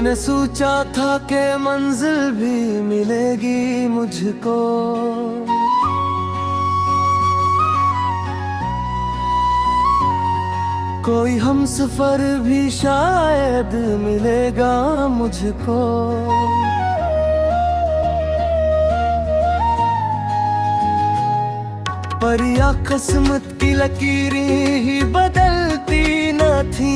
मैंने सोचा था कि मंजिल भी मिलेगी मुझको, कोई हमसफर भी शायद मिलेगा मुझको। पर या किस्मत की लकीरें ही बदलती न थी,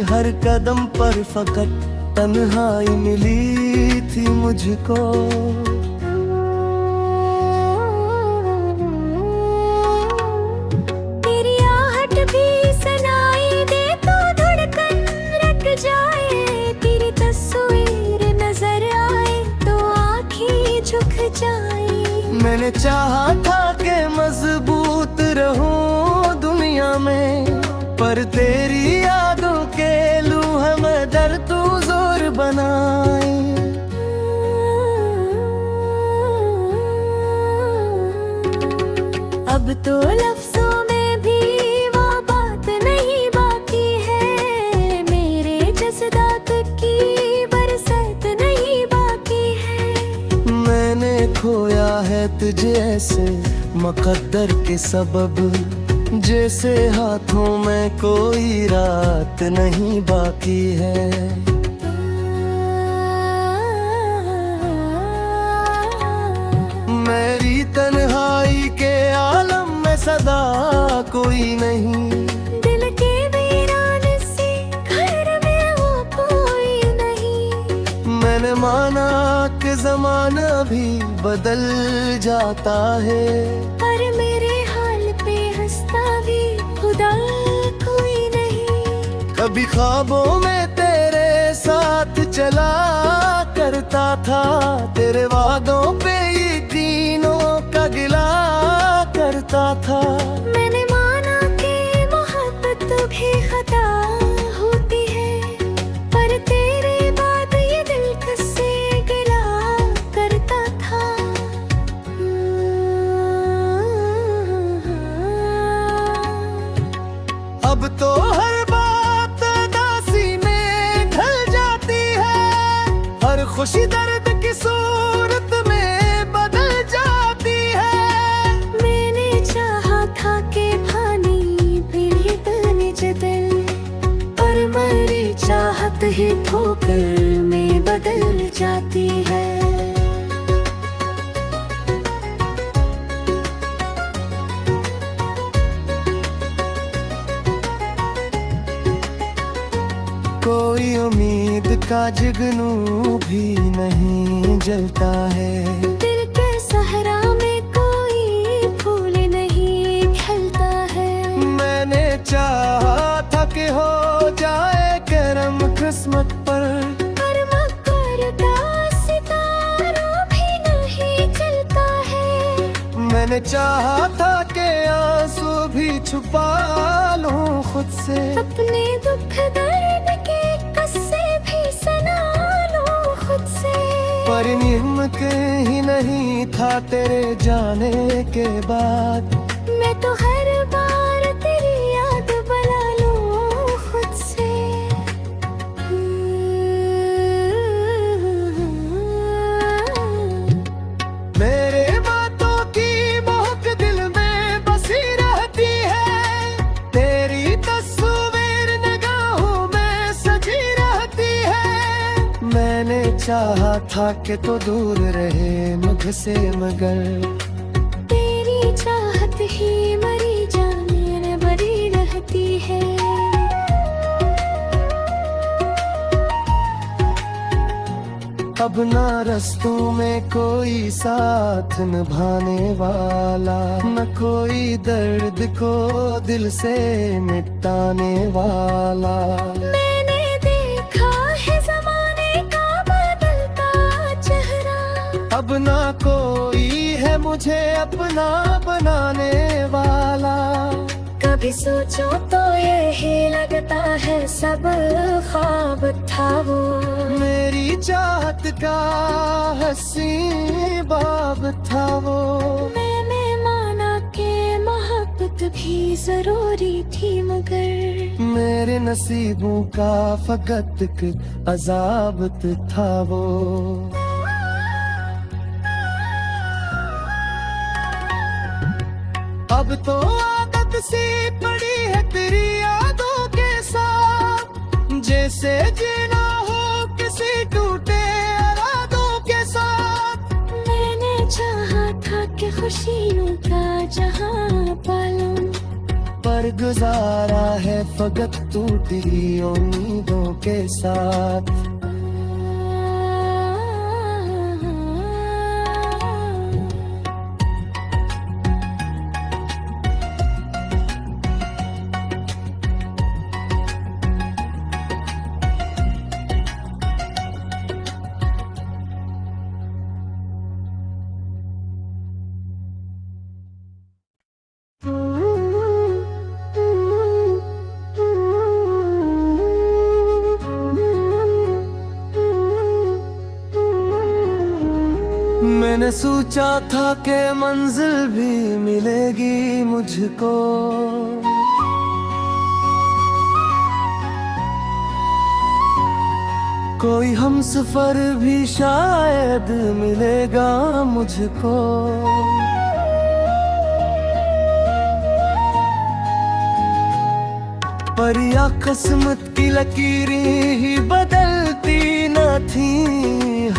हर कदम पर फकत तन्हाई मिली थी मुझको। तेरी आहट भी सुनाई दे तो धड़कन रुक जाए, तेरी तस्वीर नजर आए तो आँखें झुक जाए। मैंने चाहा था कि मजबूत रहूं दुनिया में, पर तेरी यादों के लूह में दर तू जोर बनाए। अब तो लफ्जों में भी वो बात नहीं बाकी है, मेरे जज्बात की बरसात नहीं बाकी है। मैंने खोया है तुझे ऐसे मुकद्दर के सबब, जैसे हाथों में कोई रात नहीं बाकी है। मेरी तन्हाई के आलम में सदा कोई नहीं, दिल के वीरान से घर में वो कोई नहीं। मैंने माना कि जमाना भी बदल जाता है, पर मेरे हाल पे हंसता भी खुदा कोई नहीं। कभी ख्वाबों में तेरे साथ चला करता था, तेरे वादों पे यकीनों का गिला करता था। मैंने माना कि मोहब्बत भी खता होती है, पर तेरे बाद ये दिल किससे गिला करता था। अब तो हर बात दासी में ढल जाती है, हर खुशी दर्द की सूरत में बदल जाती है। मैंने चाहा था कि पानी भी बन जदल, पर मेरी चाहत ही ठोकर में बदल जाती है। कोई उम्मीद का जुगनू भी नहीं जलता है, दिल के सहरा में कोई फूल नहीं खिलता है। मैंने चाहा था कि हो जाए करम किस्मत पर मकर का सितारा भी नहीं जलता है। मैंने चाहा था कि आंसू भी छुपा लूं खुद से, अपने दुख दर्द के कस्से भी सुना लूं खुद से। पर निम्मतें ही नहीं था तेरे जाने के बाद। मैं तो हर बार तेरी याद बना लूं खुद से। मेरे बातों की महक दिल में बसी रहती है, तेरी तस्वीर निगाहों में सजी रहती है। मैंने चाहा था कि तो दूर रहे मुझसे, मगर तेरी चाहत ही मरी जान बरी रहती है। अब ना रस्तों में कोई साथ निभाने वाला, न कोई दर्द को दिल से मिटाने वाला। मैंने देखा है ज़माने का बदलता चेहरा, अब ना कोई है मुझे अपना बनाने वाला। कभी सोचो तो यही लगता है सब ख्वाब था वो, मेरी चाहत का हंसी बाब था वो। मैंने माना कि मोहब्बत भी भी जरूरी थी, मगर मेरे नसीबों का फकत एक अजाबत था वो। अब तो आदत सी पड़ी है तेरी यादों के साथ, जैसे जीना हो किसी टूटे इरादों के साथ। मैंने चाहा था कि खुशियों का जहां पालूं, पर गुजारा है फकत टूटी उम्मीदों के साथ। मैंने सोचा था कि मंजिल भी मिलेगी मुझको, कोई हमसफर भी शायद मिलेगा मुझको। पर या किस्मत की लकीरें ही बदलती न थी,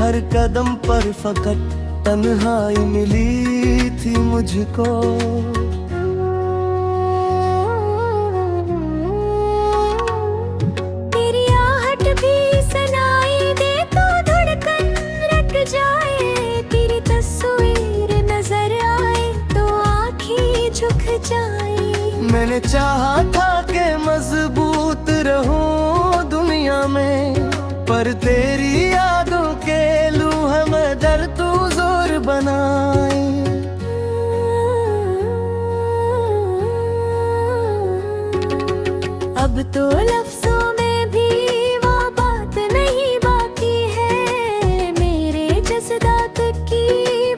हर कदम पर फकत तन्हाई मिली थी मुझको। तेरी आहट भी सुनाई दे तो धड़कन रट जाए, तेरी तस्वीर नजर आए तो आँखें झुक जाए। मैंने चाहा था कि मजबूत रहूं दुनिया में, पर तेरी यादों के लूह में दर तू जोर बनाए। अब तो लफ्जों में भी वो बात नहीं बाकी है, मेरे जज्बात की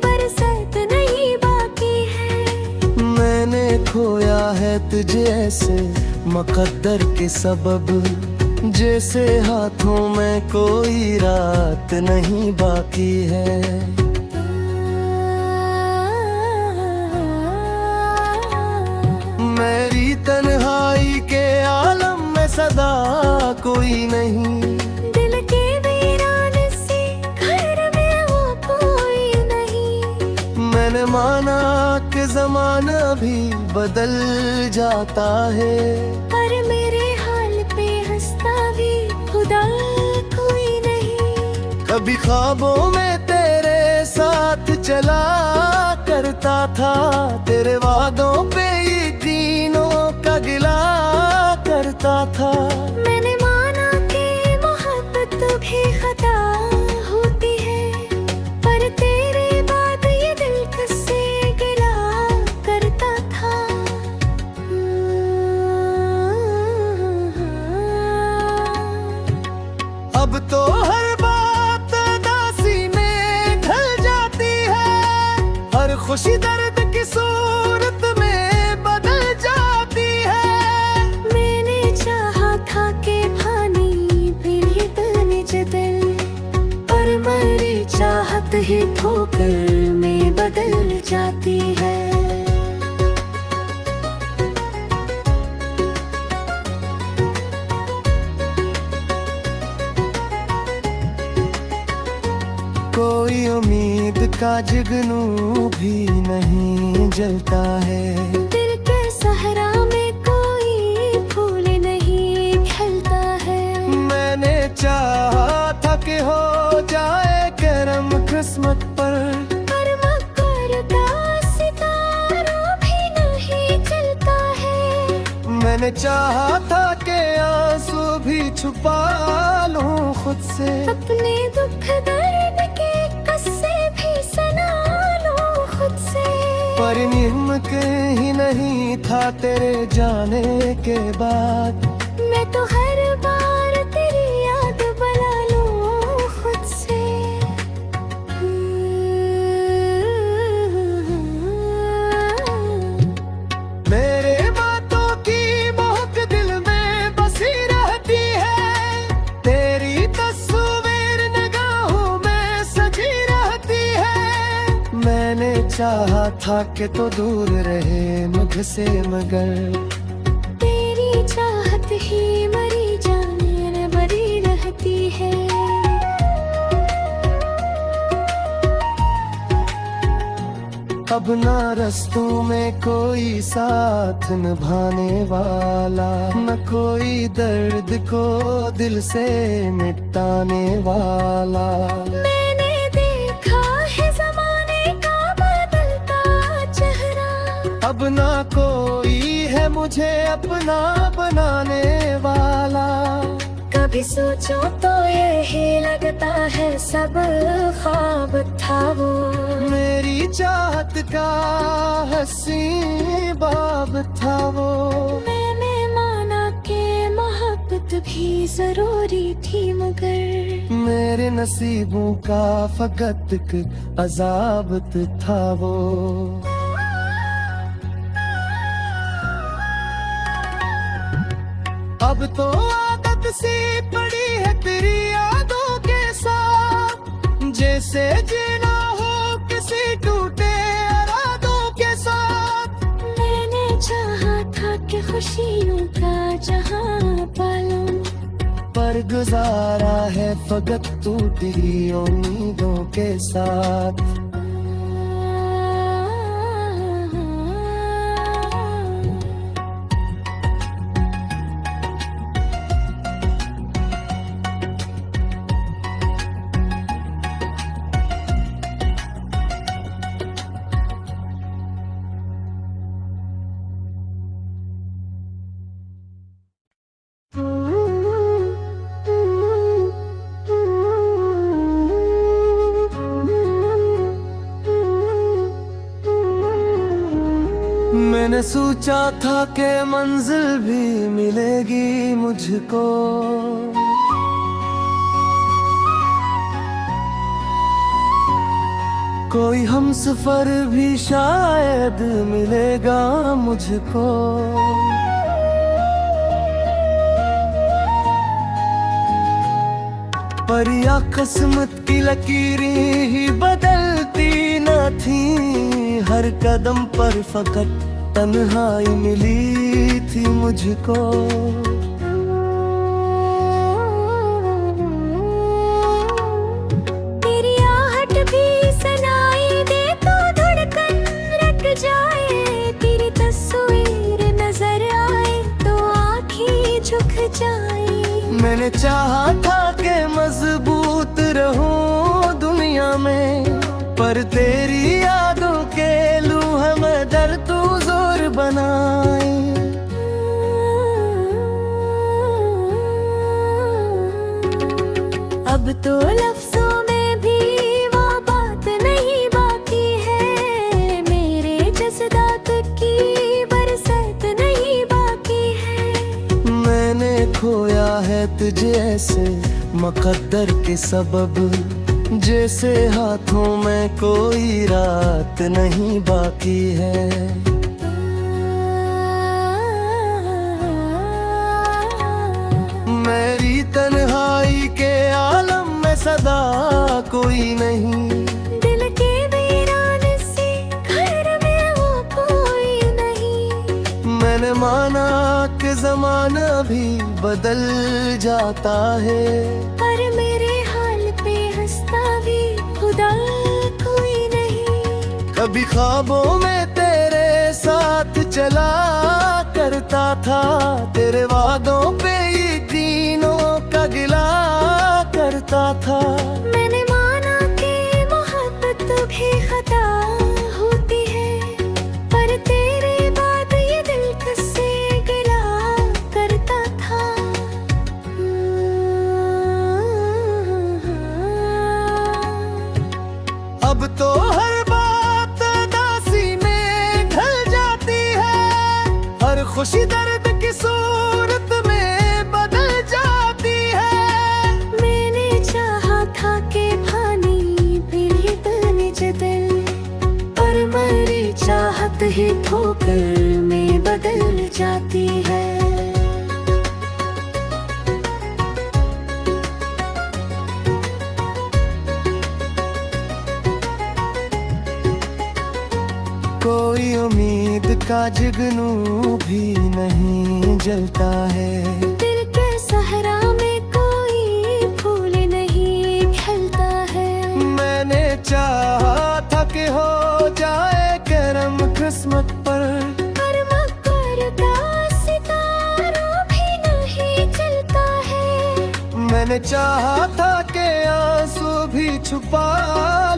बरसात नहीं बाकी है। मैंने खोया है तुझे ऐसे मुकद्दर के सबब, जैसे हाथों में कोई रात नहीं बाकी है। मेरी तन्हाई के आलम में सदा कोई नहीं, दिल के वीरान से घर में वो कोई नहीं। मैंने माना कि जमाना भी बदल जाता है, पर मेरे हाल पे हंसता भी खुदा कोई नहीं। कभी ख्वाबों में तेरे साथ चला करता था, तेरे वादों पे यकीनों का गिला करता था। मैंने माना कि मोहब्बत भी खता होती है, पर तेरे बाद ये दिल तुझसे गिला करता था। अब तो हर बात दासी में ढल जाती है, हर खुशी दर्द की सूरत में बदल जाती है। मैंने चाहा था कि पानी फिर ये तने जदल, पर मेरी चाहत ही ठोकर में बदल जाती है। कोई उम्मीद का जुगनू भी नहीं जलता है, दिल के सहरा में कोई फूल नहीं खिलता है। मैंने चाहा था कि हो जाए करम किस्मत पर, मकर का सितारा भी नहीं चलता है। मैंने चाहा था कि आंसू भी छुपा लूं खुद से, अपने दुख दर्द के किस्से भी सुना लूं खुद से। पर मुमकिन ही नहीं था तेरे जाने के बाद, मैं तो हर बार तेरी याद बना लूं खुद से। मेरे मैंने चाहा था कि तो दूर रहे मुझसे मगर तेरी चाहत ही मरी जान बरी रहती है। अब ना रस्तों में कोई साथ निभाने वाला, न कोई दर्द को दिल से मिटाने वाला। मैंने देखा है ज़माने का बदलता चेहरा, अब ना कोई है मुझे अपना बनाने वाला। कभी सोचो तो यही लगता है सब ख्वाब था वो। मेरी चाहत का हंसी बाब था वो। मैंने माना कि मोहब्बत भी जरूरी थी मगर मेरे नसीबों का फकत एक अजाबत था वो। अब तो आदत सी पड़ी है तेरी यादों के साथ, जैसे जीना हो किसी टूटे इरादों के साथ। मैंने चाहा था कि खुशियों का जहां पालूं, पर गुजारा है फकत टूटी उम्मीदों के साथ। मैंने सोचा था कि मंजिल भी मिलेगी मुझको, कोई हमसफर भी शायद मिलेगा मुझको। पर या किस्मत की लकीरें ही बदलती न थी, हर कदम पर फकत तन्हाई मिली थी मुझको। तेरी आहट भी सुनाई दे तो धड़कन रुक जाए, तेरी तस्वीर नजर आए तो आँखें झुक जाए। मैंने चाहा था कि मजबूत रहूं दुनिया में, पर तेरी यादों के लूह में दर तू जोर बनाई। अब तो लफ्जों में भी वो बात नहीं बाकी है, मेरे जज्बात की बरसात नहीं बाकी है। मैंने खोया है तुझे ऐसे मुकद्दर के सबब, जैसे हाथों में कोई रात नहीं बाकी है। मेरी तन्हाई के आलम में सदा कोई नहीं, दिल के वीरान से घर में वो कोई नहीं। मैंने माना कि जमाना भी बदल जाता है, पर मेरे हाल पे हंसता भी खुदा कोई नहीं। कभी ख्वाबों में तेरे साथ चला करता था, तेरे वादों पे यकीनों का गिला करता था। मैंने माना कि मोहब्बत भी खता होती है, पर तेरे बाद ये दिल तुझसे गिला करता था। अब तो हर बात दासी में ढल जाती है, हर खुशी दर्द की सूरत में बदल जाती है। मैंने चाहा था कि भानी भी बन जदल, पर मेरी चाहत ही ठोकर में बदल जाती है। कोई उम्मीद का जुगनू भी नहीं जलता है। दिल के सहरा में कोई फूल नहीं खिलता है। मैंने चाहा था कि हो जाए करम किस्मत पर, पर मकरदा सितारों भी नहीं चलता है। मैंने चाहा था कि आंसू भी छुपा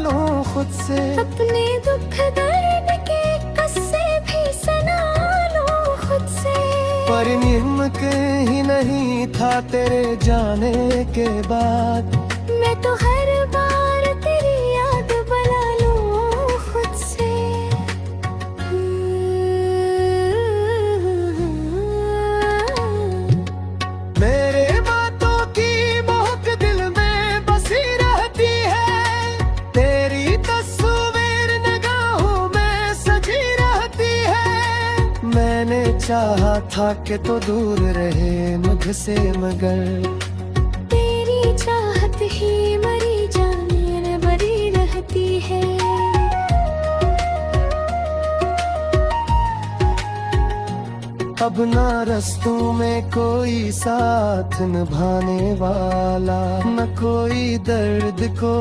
लूं खुद से, अपने दुख दर्द के किस्से भी सुना लूं खुद से। पर मुमकिन ही नहीं था तेरे जाने के बाद। मैं तो हर बार तेरी याद बना लूं खुद से। मेरे बातों की महक दिल में बसी रहती है, तेरी तस्वीर निगाहों में सजी रहती है। मैंने चाहा था कि तो दूर रहे मुझसे, मगर तेरी चाहत ही मरी जान बरी रहती है। अब ना रस्तों में कोई साथ निभाने वाला, न कोई दर्द को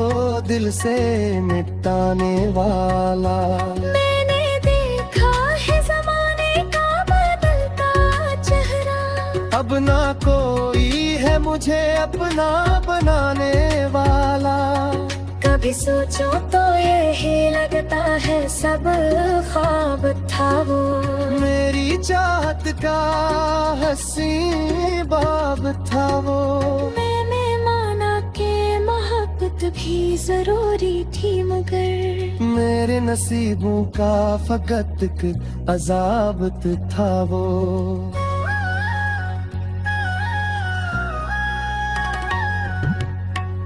दिल से मिटाने वाला। मैंने देखा है ज़माने का बदलता चेहरा, अब ना कोई है मुझे अपना बनाने वाला। कभी सोचो तो यही लगता है सब ख्वाब था वो। मेरी चाहत का हंसी बाब था वो। मैंने माना कि मोहब्बत भी जरूरी थी, मगर मेरे नसीबों का फकत एक अजाबत था वो।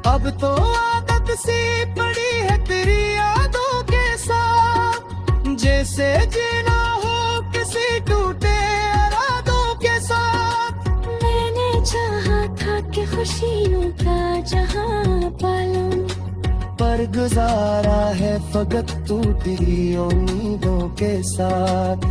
अब तो आदत सी पड़ी है तेरी यादों के साथ, जैसे जीना हो किसी टूटे इरादों के साथ। मैंने चाहा था कि खुशियों का जहां पालूं, पर गुजारा है फकत टूटी उम्मीदों के साथ।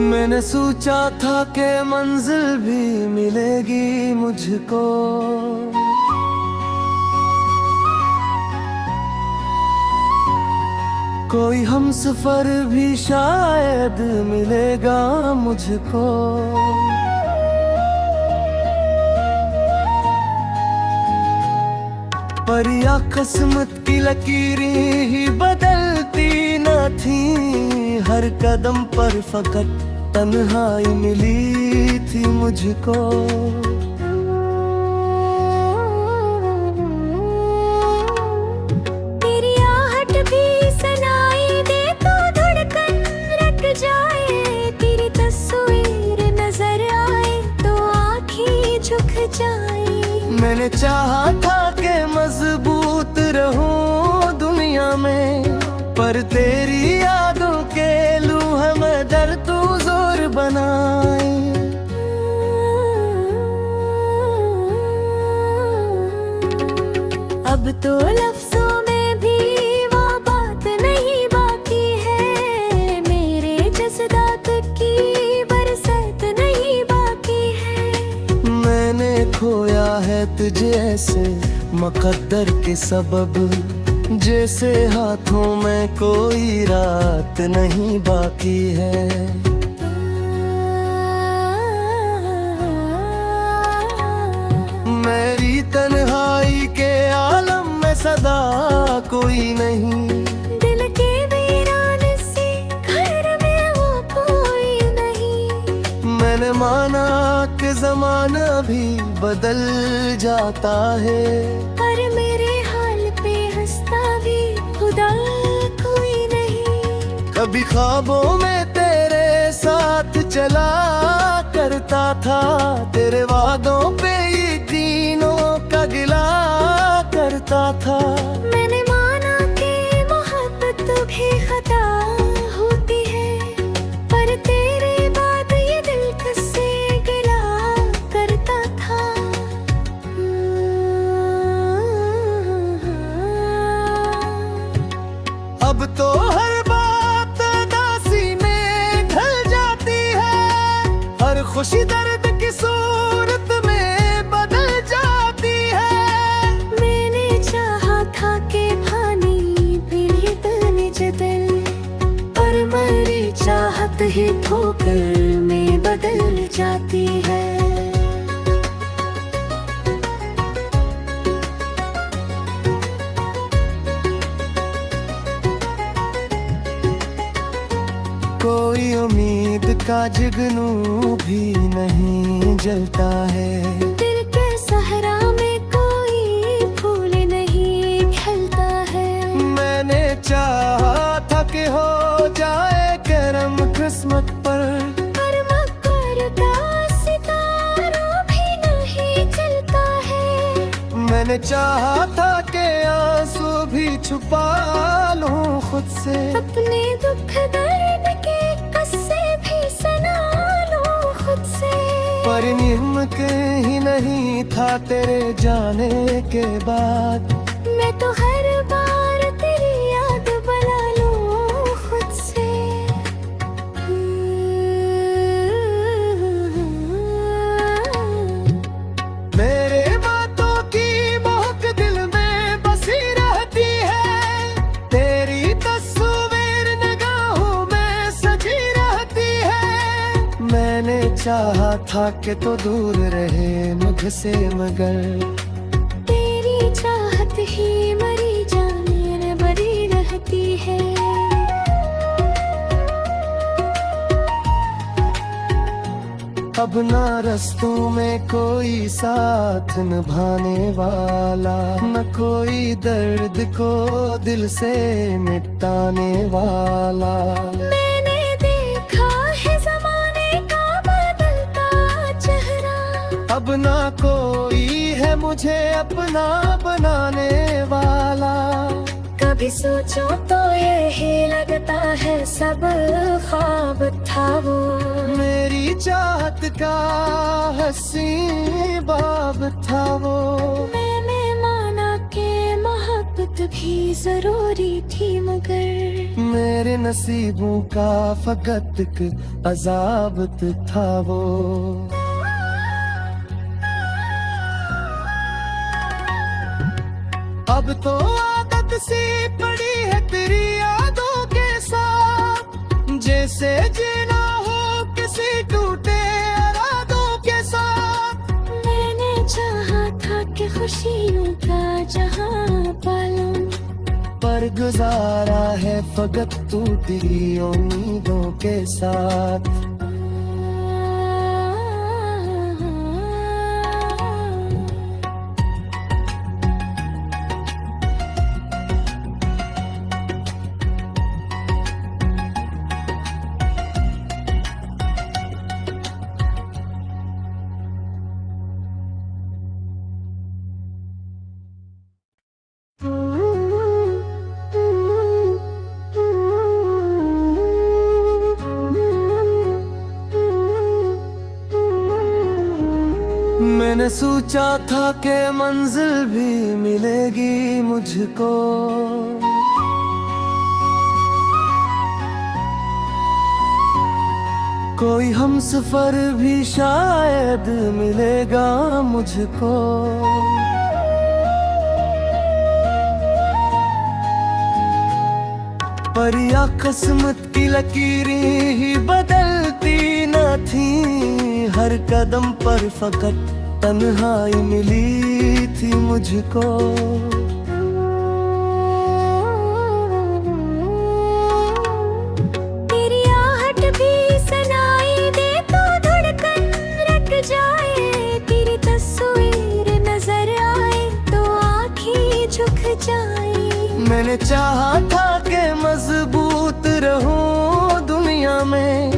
मैंने सोचा था कि मंजिल भी मिलेगी मुझको, कोई हमसफर भी शायद मिलेगा मुझको। पर या किस्मत की लकीरें ही बदलती न थी, हर कदम पर फकत तन्हाई मिली थी मुझको। तेरी आहट भी सुनाई दे तो धड़कन रुक जाए, तेरी तस्वीर नजर आए तो आँखें झुक जाए। मैंने चाहा था कि मजबूत रहूं दुनिया में, पर तेरी यादों के लूह में दर तू जोर बनाए। अब तो लफ्जों में भी वो बात नहीं बाकी है, मेरे जज्बात की बरसात नहीं बाकी है। मैंने खोया है तुझे ऐसे मुकद्दर के सबब, जैसे हाथों में कोई रात नहीं बाकी है। मेरी तन्हाई के आलम में सदा कोई नहीं, दिल के वीरान से घर में वो कोई नहीं। मैंने माना कि जमाना भी बदल जाता है, पर मेरे हाल पे हंसता भी खुद कभी ख्वाबों में तेरे साथ चला करता था, तेरे वादों पे यकीनों का गिला करता था। मैंने माना कि मोहब्बत भी खता होती है, पर तेरे बाद ये दिल किससे गिला करता था। अब तो हर बात उदासी में ढल जाती है, हर खुशी दर्द की सूरत में बदल जाती है। मैंने चाहा था कि पानी पीली तनिज दिल, पर मेरी चाहत ही ठोकर में बदल जाती है। कोई उम्मीद का जुगनू भी नहीं जलता है, दिल के सहरा में कोई फूल नहीं खिलता है। मैंने चाहा था कि हो जाए करम किस्मत पर मकर का सितारा भी नहीं चलता है। मैंने चाहा था कि आंसू भी छुपा लूं खुद से, अपने दुख दर्द के किस्से भी सुना लूं खुद से। पर मुमकिन ही नहीं था तेरे जाने के बाद। मैं तो हर बार तेरी याद बना लूं खुद से। मेरे बातों की महक दिल में बसी रहती है, तेरी तस्वीर निगाहों में सजी रहती है। मैंने चाहा था कि तो दूर रहे मुझसे, मगर तेरी चाहत ही मरी जाने बरी रहती है। अब ना रस्तों में कोई साथ निभाने वाला, न कोई दर्द को दिल से मिटाने वाला। मैंने देखा है ज़माने का बदलता चेहरा, अब ना कोई है मुझे अपना बनाने वाला। कभी सोचो तो यही लगता है सब ख्वाब था वो। मेरी चाहत का हंसी बाब था वो। मैंने माना कि मोहब्बत भी जरूरी थी, मगर मेरे नसीबों का फकत एक अजाबत था वो। अब तो आदत सी पड़ी है तेरी यादों के साथ, जैसे जीना हो किसी टूटे इरादों के साथ। मैंने चाहा था कि खुशियों का जहां पालूं, पर गुजारा है फकत टूटी उम्मीदों के साथ। मैंने सोचा था कि मंजिल भी मिलेगी मुझको, कोई हमसफर भी शायद मिलेगा मुझको। पर या किस्मत की लकीरें ही बदलती न थी, हर कदम पर फकत तन्हाई मिली थी मुझको। तेरी आहट भी सुनाई दे तो धड़कन रट जाए, तेरी तस्वीर नजर आए तो आँखें झुक जाए। मैंने चाहा था कि मजबूत रहूं दुनिया में,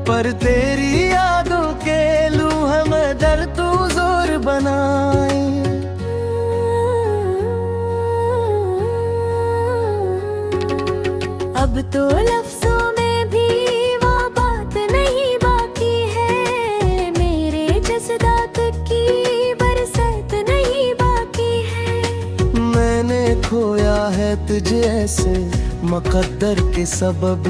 पर तेरी यादों के लूह में दर तू जोर बनाई। अब तो लफ्जों में भी वो बात नहीं बाकी है, मेरे जज्बात की बरसात नहीं बाकी है। मैंने खोया है तुझे ऐसे मुकद्दर के सबब,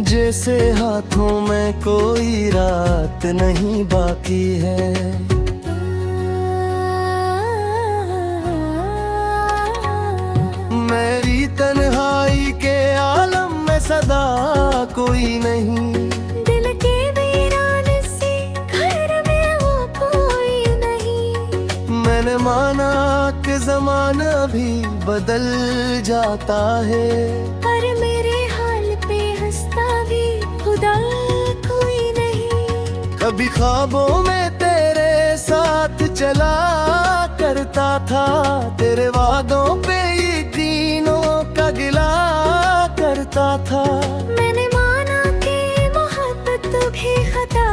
जैसे हाथों में कोई रात नहीं बाकी है। मेरी तन्हाई के आलम में सदा कोई नहीं, दिल के वीरान से घर में वो कोई नहीं। मैंने माना कि जमाना भी बदल जाता है, पर मेरे हाल पे हंसता भी खुदा कोई नहीं। कभी ख्वाबों में तेरे साथ चला करता था, तेरे वादों पे यकीनों का गिला करता था। मैंने माना कि मोहब्बत भी खता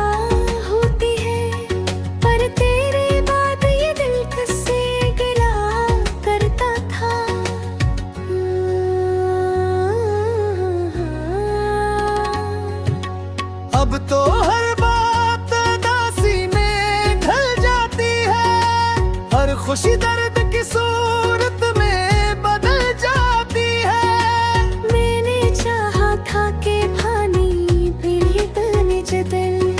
होती है, पर तेरे बाद ये दिल किससे गिला करता था। अब तो हर बात दासी में ढल जाती है, हर खुशी दर्द की सूरत में बदल जाती है। मैंने चाहा था कि पानी फिर तने जदल,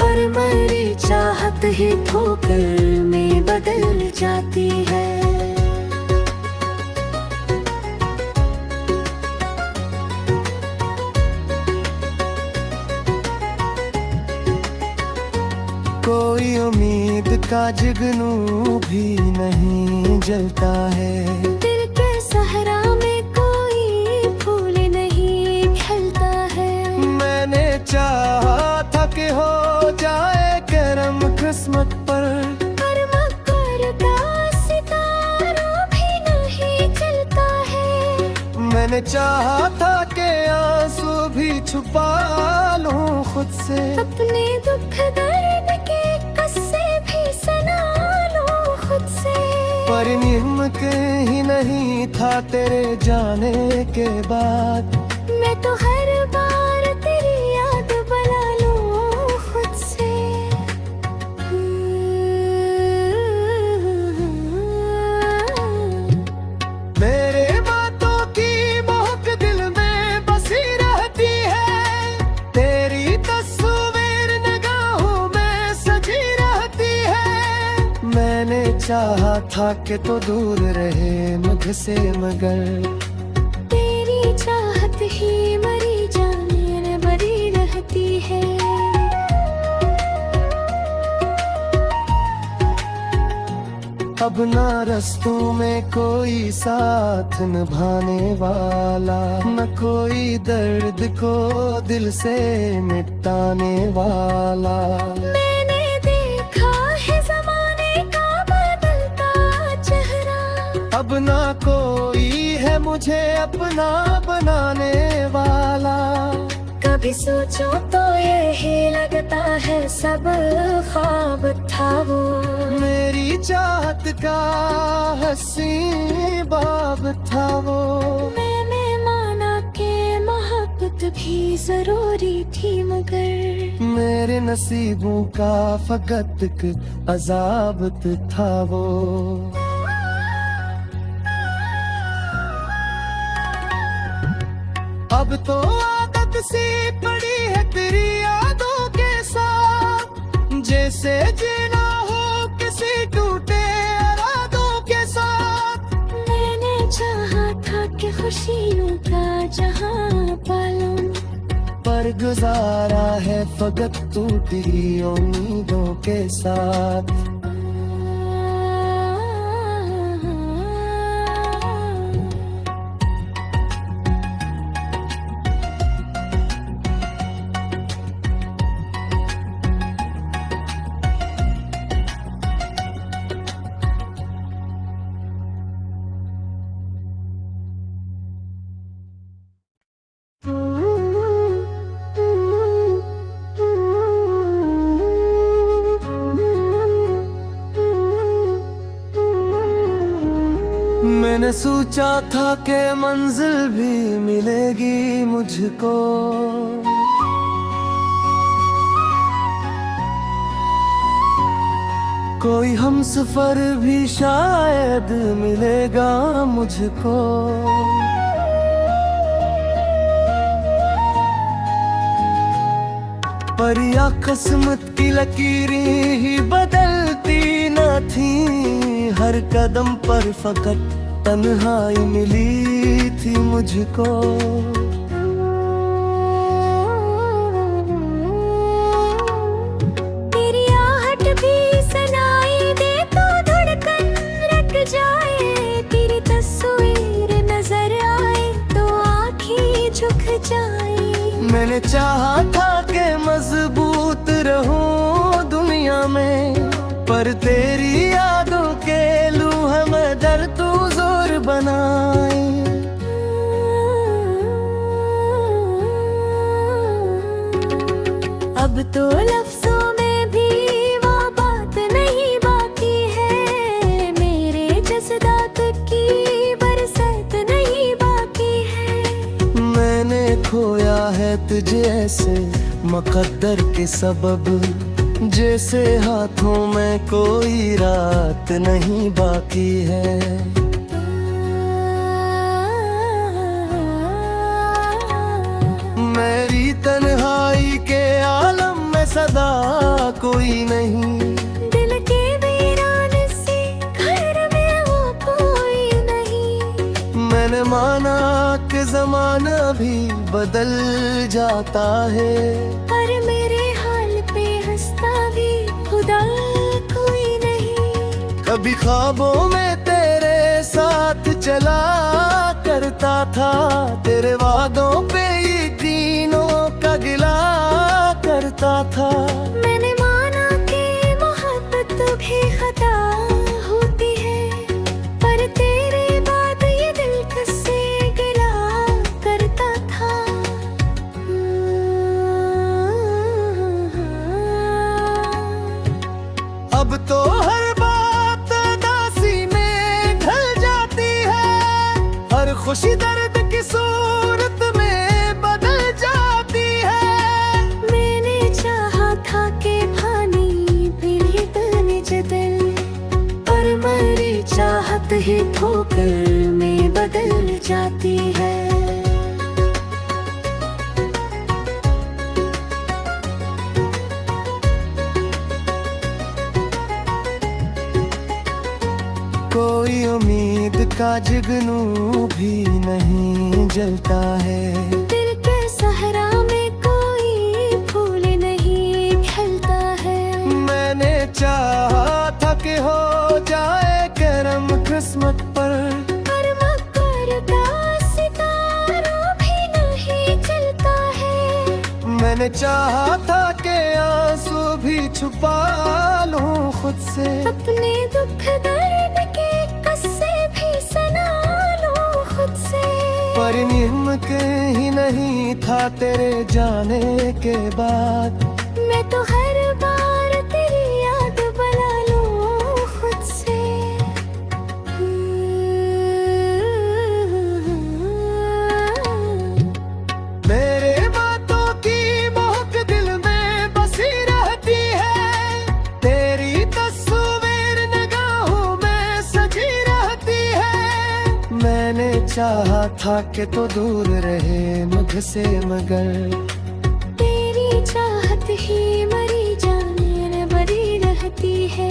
पर मेरी चाहत ही ठोकर में बदल जाती है। कोई उम्मीद का जुगनू भी नहीं जलता है, दिल के सहरा में कोई फूल नहीं खिलता है। मैंने चाहा था कि हो जाए करम किस्मत पर मकर का सितारा भी नहीं चलता है। मैंने चाहा था कि आंसू भी छुपा लूं खुद से, अपने दुख दर्द के किस्से भी सुना लूं खुद से। पर मुमकिन ही नहीं था तेरे जाने के बाद, मैं तो हर बार तेरी याद बना लूं खुद से। मेरे बातों की महक दिल में बसी रहती है, तेरी तस्वीर निगाहों में सजी रहती है। मैंने चाहा था कि तो दूर रहे मुझसे, मगर तेरी चाहत ही मरी जान बरी रहती है। अब ना रस्तों में कोई साथ निभाने वाला, न कोई दर्द को दिल से मिटाने वाला। मैंने देखा है ज़माने का बदलता चेहरा, अब ना कोई है मुझे अपना बनाने वाला। कभी सोचो तो यही लगता है सब ख्वाब था वो, मेरी चाहत का हंसी बाब था वो। मैंने माना कि मोहब्बत भी जरूरी थी, मगर मेरे नसीबों का फकत एक अजाबत था वो। अब तो आदत सी पड़ी है तेरी यादों के साथ, जैसे जीना हो किसी टूटे इरादों के साथ। मैंने चाहा था कि खुशियों का जहां पालूं, पर गुजारा है फकत टूटी उम्मीदों के साथ। मैंने सोचा था कि मंजिल भी मिलेगी मुझको, कोई हमसफर भी शायद मिलेगा मुझको। पर या किस्मत की लकीरें ही बदलती न थी, हर कदम पर फकत तन्हाई मिली थी मुझको। तेरी आहट भी सुनाई दे तो धड़कन रुक जाए, तेरी तस्वीर नजर आए तो आँखें झुक जाए। मैंने चाहा था कि मजबूत रहूं दुनिया में, पर तेरी यादों के लूह में दर तू जोर बनाए। अब तो लफ्जों में भी वो बात नहीं बाकी है, मेरे जज्बात की बरसात नहीं बाकी है। मैंने खोया है तुझे ऐसे मुकद्दर के सबब, जैसे हाथों में कोई रात नहीं बाकी है। मेरी तन्हाई के आलम में सदा कोई नहीं, दिल के वीरान से घर में वो कोई नहीं। मैंने माना कि जमाना भी बदल जाता है, पर मेरे हाल पे हंसता भी खुदा कोई नहीं। कभी ख्वाबों में तेरे साथ चला करता था, तेरे वादों पे यकीनों का गिला करता था। मैंने माना कि मोहब्बत भी खता होती है, पर तेरे बाद ये दिल किससे गिला करता था। अब तो हर बात दासी में ढल जाती है, हर खुशी दर्द की सूरत में बदल जाती है। मैंने चाहा था कि पानी भी बन जदल, पर मेरी चाहत ही ठोकर में बदल जाती है। कोई उम्मीद का जुगनू भी नहीं जलता है, दिल के सहरा में कोई फूल नहीं खिलता है। मैंने चाहा था कि हो जाए करम किस्मत पर, मकर का सितारा भी नहीं चलता है। मैंने चाहा था कि आंसू भी छुपा लूं खुद से, अपने दुख दर्द के कस्से भी सुना लूं खुद से। पर मुमकिन ही नहीं था तेरे जाने के बाद, मैं तो हर बार तेरी याद बना लूं खुद से। मेरे बातों की महक दिल में बसी रहती है, तेरी तस्वीर निगाहों में सजी रहती है। मैंने चाहा था कि तो दूर रहे मुझसे, मगर तेरी चाहत ही मरी जान बरी रहती है।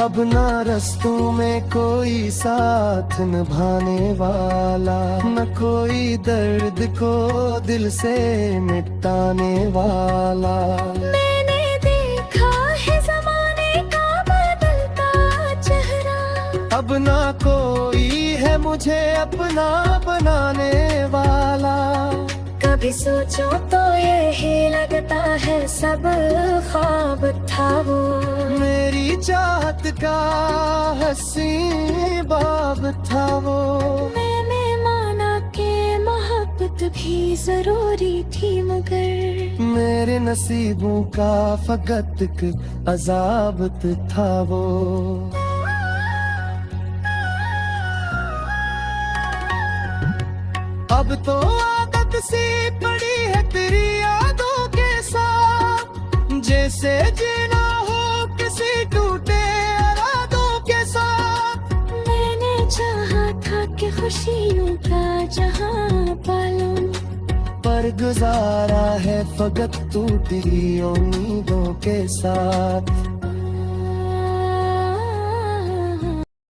अब ना रस्तों में कोई साथ निभाने वाला, न कोई दर्द को दिल से मिटाने वाला। मैंने देखा है ज़माने का बदलता चेहरा, अब ना कोई है मुझे अपना बनाने वाला। कभी सोचो तो यही लगता है सब ख्वाब था वो, मेरी चाहत का हंसी बाब था वो। मैंने माना कि मोहब्बत भी जरूरी थी। थी मगर मेरे नसीबों का फकत एक अजाबत था वो। अब तो आदत सी पड़ी है तेरी यादों के साथ, जैसे जीना हो किसी टूटे इरादों के साथ। मैंने चाहा था कि खुशियों का जहां पालूं, पर गुजारा है फकत टूटी उम्मीदों के साथ।